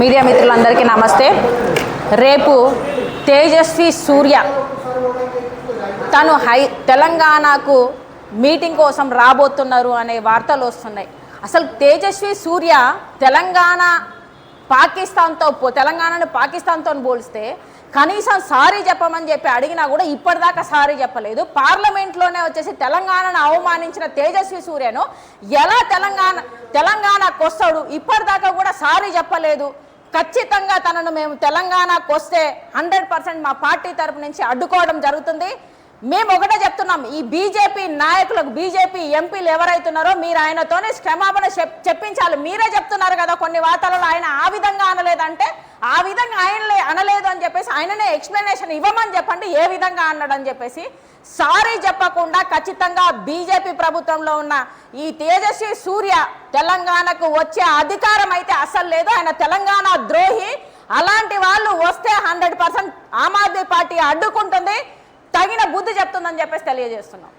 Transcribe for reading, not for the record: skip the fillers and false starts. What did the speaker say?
Media మిత్రులందరికీ నమస్తే. రేపు తేజస్వి సూర్య తను తెలంగాణకు మీటింగ్ కోసం రాబోతున్నారు అనే వార్తలు వస్తున్నాయి. అసలు తేజస్వి సూర్య తెలంగాణను పాకిస్తాన్తో పోలిస్తే కనీసం సారీ చెప్పమని చెప్పి అడిగినా కూడా ఇప్పటిదాకా సారీ చెప్పలేదు. పార్లమెంట్లోనే వచ్చేసి తెలంగాణను అవమానించిన తేజస్వి సూర్యను ఎలా తెలంగాణకు వస్తాడు, ఇప్పటిదాకా కూడా సారీ చెప్పలేదు. ఖచ్చితంగా తనను మేము తెలంగాణకు వస్తే 100% మా పార్టీ తరపు నుంచి అడ్డుకోవడం జరుగుతుంది. మేము ఒకటే చెప్తున్నాం, ఈ బీజేపీ నాయకులకు, బీజేపీ ఎంపీలు ఎవరైతున్నారో మీరు ఆయనతోనే క్షమాపణ చెప్పించాలి. మీరే చెప్తున్నారు కదా కొన్ని వార్తలలో ఆయన ఆ విధంగా అనలేదంటే ఆ విధంగా ఆయన అనలేదు అని చెప్పేసి ఆయననే ఎక్స్ప్లెనేషన్ ఇవ్వమని చెప్పండి, ఏ విధంగా అన్నాడని చెప్పేసి. సారీ చెప్పకుండా ఖచ్చితంగా బీజేపీ ప్రభుత్వంలో ఉన్న ఈ తేజస్వి సూర్య తెలంగాణకు వచ్చే అధికారం అయితే అసలు లేదు. ఆయన తెలంగాణ ద్రోహి. అలాంటి వాళ్ళు వస్తే 100% ఆమ్ ఆద్మీ పార్టీ అడ్డుకుంటుంది, తగిన బుద్ధి చెప్తుందని చెప్పేసి తెలియజేస్తున్నాం.